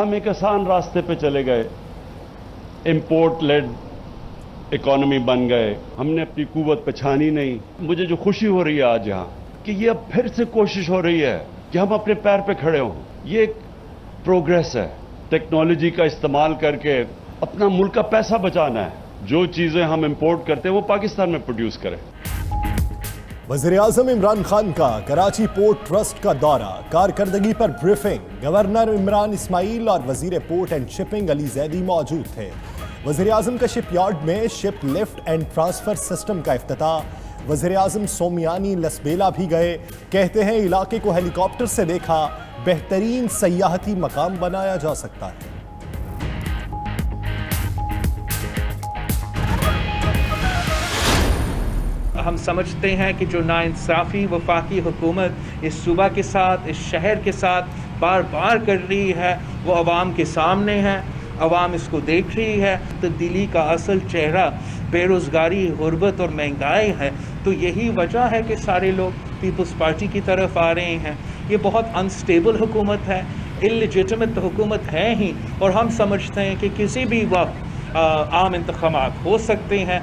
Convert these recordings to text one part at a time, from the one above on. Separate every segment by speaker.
Speaker 1: ہم ایک آسان راستے پہ چلے گئے, امپورٹ لیڈ اکانومی بن گئے, ہم نے اپنی قوت پہچانی نہیں. مجھے جو خوشی ہو رہی ہے آج یہاں کہ یہ اب پھر سے کوشش ہو رہی ہے کہ ہم اپنے پیر پہ کھڑے ہوں. یہ ایک پروگریس ہے, ٹیکنالوجی کا استعمال کر کے اپنا ملک کا پیسہ بچانا ہے. جو چیزیں ہم امپورٹ کرتے ہیں وہ پاکستان میں پروڈیوس کریں.
Speaker 2: وزیراعظم عمران خان کا کراچی پورٹ ٹرسٹ کا دورہ, کارکردگی پر بریفنگ. گورنر عمران اسماعیل اور وزیر پورٹ اینڈ شپنگ علی زیدی موجود تھے. وزیراعظم کا شپ یارڈ میں شپ لفٹ اینڈ ٹرانسفر سسٹم کا افتتاح. وزیراعظم سومیانی لسبیلا بھی گئے. کہتے ہیں علاقے کو ہیلی کاپٹر سے دیکھا, بہترین سیاحتی مقام بنایا جا سکتا ہے.
Speaker 3: ہم سمجھتے ہیں کہ جو ناانصافی وفاقی حکومت اس صوبہ کے ساتھ, اس شہر کے ساتھ بار بار کر رہی ہے, وہ عوام کے سامنے ہے. عوام اس کو دیکھ رہی ہے. تبدیلی کا اصل چہرہ بے روزگاری, غربت اور مہنگائی ہے. تو یہی وجہ ہے کہ سارے لوگ پیپلز پارٹی کی طرف آ رہے ہیں. یہ بہت انسٹیبل حکومت ہے, انلیجٹمیٹ حکومت ہے ہی, اور ہم سمجھتے ہیں کہ کسی بھی وقت عام انتخابات ہو سکتے ہیں.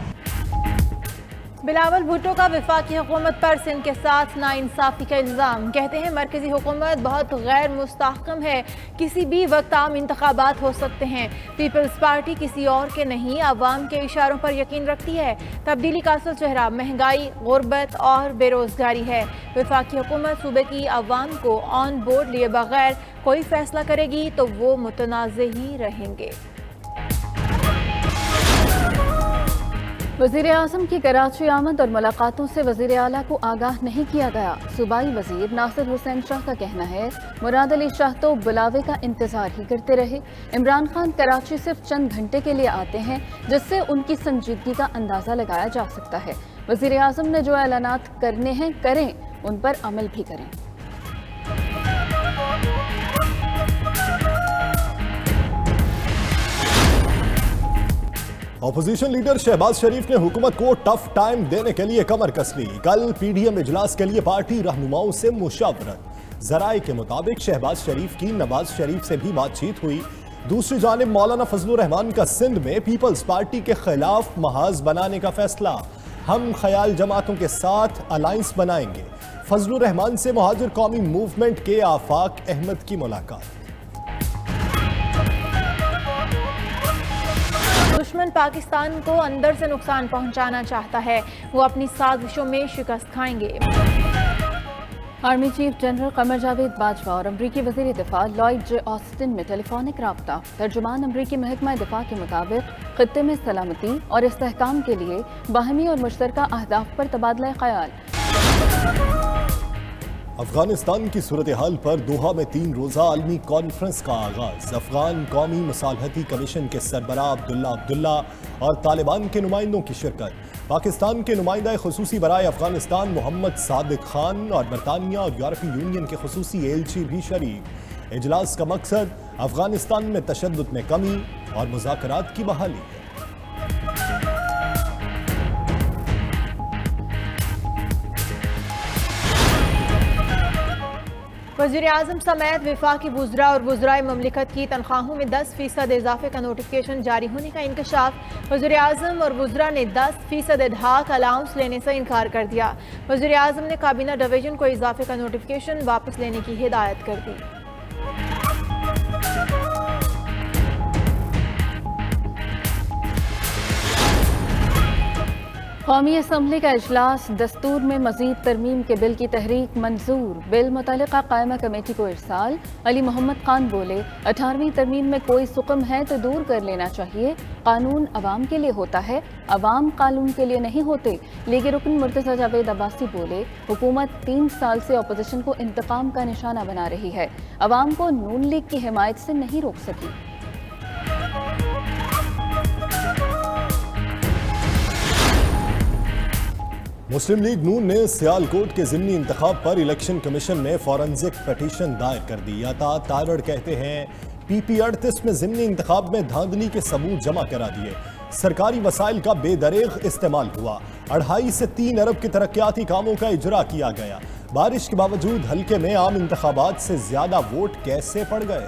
Speaker 4: بلاول بھٹو کا وفاقی حکومت پر سندھ کے ساتھ ناانصافی کا الزام. کہتے ہیں مرکزی حکومت بہت غیر مستحکم ہے, کسی بھی وقت عام انتخابات ہو سکتے ہیں. پیپلز پارٹی کسی اور کے نہیں, عوام کے اشاروں پر یقین رکھتی ہے. تبدیلی کا اصل چہرہ مہنگائی, غربت اور بے روزگاری ہے. وفاقی حکومت صوبے کی عوام کو آن بورڈ لیے بغیر کوئی فیصلہ کرے گی تو وہ متنازع ہی رہیں گے.
Speaker 5: وزیر اعظم کی کراچی آمد اور ملاقاتوں سے وزیر اعلیٰ کو آگاہ نہیں کیا گیا. صوبائی وزیر ناصر حسین شاہ کا کہنا ہے مراد علی شاہ تو بلاوے کا انتظار ہی کرتے رہے. عمران خان کراچی صرف چند گھنٹے کے لیے آتے ہیں, جس سے ان کی سنجیدگی کا اندازہ لگایا جا سکتا ہے. وزیر اعظم نے جو اعلانات کرنے ہیں کریں, ان پر عمل بھی کریں.
Speaker 2: اپوزیشن لیڈر شہباز شریف نے حکومت کو ٹف ٹائم دینے کے لیے کمر کس لی. کل پی ڈی ایم اجلاس کے لیے پارٹی رہنماؤں سے مشاورت. ذرائع کے مطابق شہباز شریف کی نواز شریف سے بھی بات چیت ہوئی. دوسری جانب مولانا فضل الرحمان کا سندھ میں پیپلز پارٹی کے خلاف محاذ بنانے کا فیصلہ. ہم خیال جماعتوں کے ساتھ الائنس بنائیں گے. فضل الرحمان سے مہاجر قومی موومنٹ کے آفاق احمد کی ملاقات.
Speaker 4: دشمن پاکستان کو اندر سے نقصان پہنچانا چاہتا ہے, وہ اپنی سازشوں میں شکست کھائیں گے.
Speaker 5: Army chief general Qamar Javed Bajwa اور امریکی وزیر دفاع لائیڈ جے آسٹن میں ٹیلی فونک رابطہ. ترجمان امریکی محکمہ دفاع کے مطابق خطے میں سلامتی اور استحکام کے لیے باہمی اور مشترکہ اہداف پر تبادلہ خیال.
Speaker 2: افغانستان کی صورتحال پر دوحہ میں 3 روزہ عالمی کانفرنس کا آغاز. افغان قومی مصالحتی کمیشن کے سربراہ عبداللہ اور طالبان کے نمائندوں کی شرکت. پاکستان کے نمائندہ خصوصی برائے افغانستان محمد صادق خان اور برطانیہ اور یورپی یونین کے خصوصی ایلچی بھی شریک. اجلاس کا مقصد افغانستان میں تشدد میں کمی اور مذاکرات کی بحالی ہے.
Speaker 4: وزیر اعظم سمیت وفاقی وزراء اور وزرائے مملکت کی تنخواہوں میں 10% اضافے کا نوٹیفکیشن جاری ہونے کا انکشاف. وزیر اعظم اور وزراء نے 10% ادھاق الاؤنس لینے سے انکار کر دیا. وزیر اعظم نے کابینہ ڈویژن کو اضافے کا نوٹیفکیشن واپس لینے کی ہدایت کر دی.
Speaker 5: قومی اسمبلی کا اجلاس. دستور میں مزید ترمیم کے بل کی تحریک منظور. بل متعلقہ قائمہ کمیٹی کو ارسال. علی محمد خان بولے 18ویں ترمیم میں کوئی سقم ہے تو دور کر لینا چاہیے. قانون عوام کے لیے ہوتا ہے, عوام قانون کے لیے نہیں ہوتے. لیگی رکن مرتضیٰ جاوید عباسی بولے حکومت 3 سال سے اپوزیشن کو انتقام کا نشانہ بنا رہی ہے, عوام کو نون لیگ کی حمایت سے نہیں روک سکی.
Speaker 2: مسلم لیگ نون نے سیالکوٹ کے ضمنی انتخاب پر الیکشن کمیشن میں فورنزک پٹیشن دائر کر دی. عطا تارڑ کہتے ہیں پی پی 38 میں ضمنی انتخاب میں دھاندلی کے ثبوت جمع کرا دیے. سرکاری وسائل کا بے دریغ استعمال ہوا. 2.5 سے 3 ارب کے ترقیاتی کاموں کا اجرا کیا گیا. بارش کے باوجود حلقے میں عام انتخابات سے زیادہ ووٹ کیسے پڑ گئے؟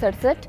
Speaker 5: 67